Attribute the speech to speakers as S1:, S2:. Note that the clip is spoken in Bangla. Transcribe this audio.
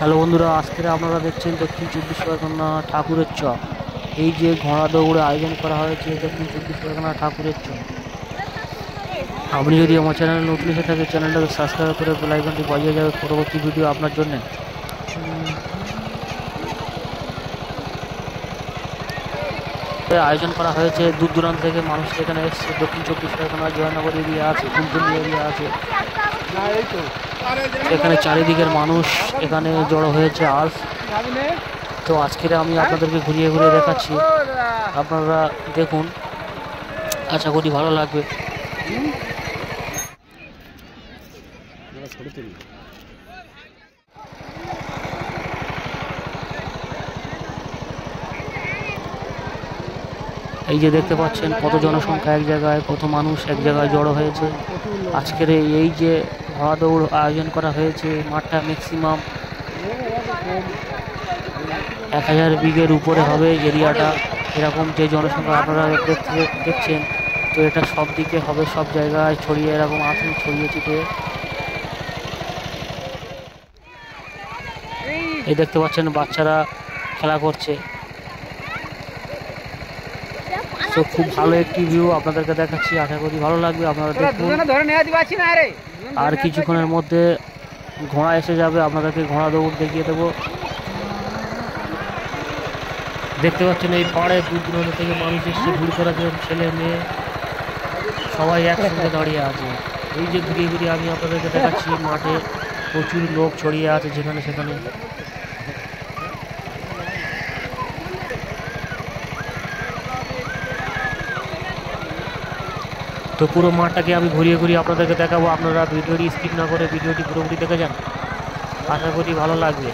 S1: হ্যালো বন্ধুরা, আজকে আপনারা দেখছেন দক্ষিণ চব্বিশ পরগনা ঠাকুরের চক। এই যে ঘোড়া দৌড়ে আয়োজন করা হয়েছে দক্ষিণ চব্বিশ পরগনা ঠাকুরের চক। আপনি যদি আমার চ্যানেলে নতুন এসে থাকে, চ্যানেলটাকে সাবস্ক্রাইব করে বেল আইকনটি বাজিয়ে যাবে পরবর্তী ভিডিও আপনার জন্য। আয়োজন করা হয়েছে, দূর দূরান্ত থেকে মানুষ এখানে এসছে। দক্ষিণ চব্বিশ পরগনা জয়নগর এরিয়া আছে, ফুলটুলি এরিয়া আছে, এখানে চারিদিকের মানুষ এখানে জড়ো হয়েছে আজ। তো আজকে আমি আপনাদেরকে ঘুরিয়ে ঘুরিয়ে দেখাচ্ছি, আপনারা দেখুন, আশা করি ভালো লাগবে। এই যে দেখতে পাচ্ছেন কত জনসংখ্যা এক জায়গায়, কত মানুষ এক জায়গায় জড়ো হয়েছে। আজকের এই যে ঘোড়া দৌড় আয়োজন করা হয়েছে, মাঠটা ম্যাক্সিমাম 1000 বিঘের উপরে হবে এরিয়াটা। এরকম যে জনসংখ্যা আপনারা দেখছেন, তো এটা সব দিকে হবে, সব জায়গায় ছড়িয়ে এরকম আছে, ছড়িয়ে ছিটিয়ে। এই দেখতে পাচ্ছেন বাচ্চারা খেলা করছে। তো খুব ভালো একটি ভিউ আপনাদেরকে দেখাচ্ছি, আশা করি ভালো লাগবে, আপনারা দেখুন। আর কিছুক্ষণের মধ্যে ঘোড়া এসে যাবে, আপনাদেরকে ঘোড়া দৌড় দেখিয়ে দেবো। দেখতে পাচ্ছেন এই পাড়ে দূর দূরান্ত থেকে মানুষ এসছে, ভিড় করার ছেলে মেয়ে সবাই একসঙ্গে দাঁড়িয়ে আছে। এই যে ঘুরিয়ে ঘুরিয়ে আমি আপনাদেরকে দেখাচ্ছি, মাঠে প্রচুর লোক ছড়িয়ে আছে যেখানে সেখানে। তো পুরো মাঠটাকে আমি ঘুরিয়ে ঘুরিয়ে আপনাদেরকে দেখাবো, আপনারা ভিডিওটি স্কিপ না করে ভিডিওটি পুরোপুরি দেখে যান, আশা করি ভালো লাগবে।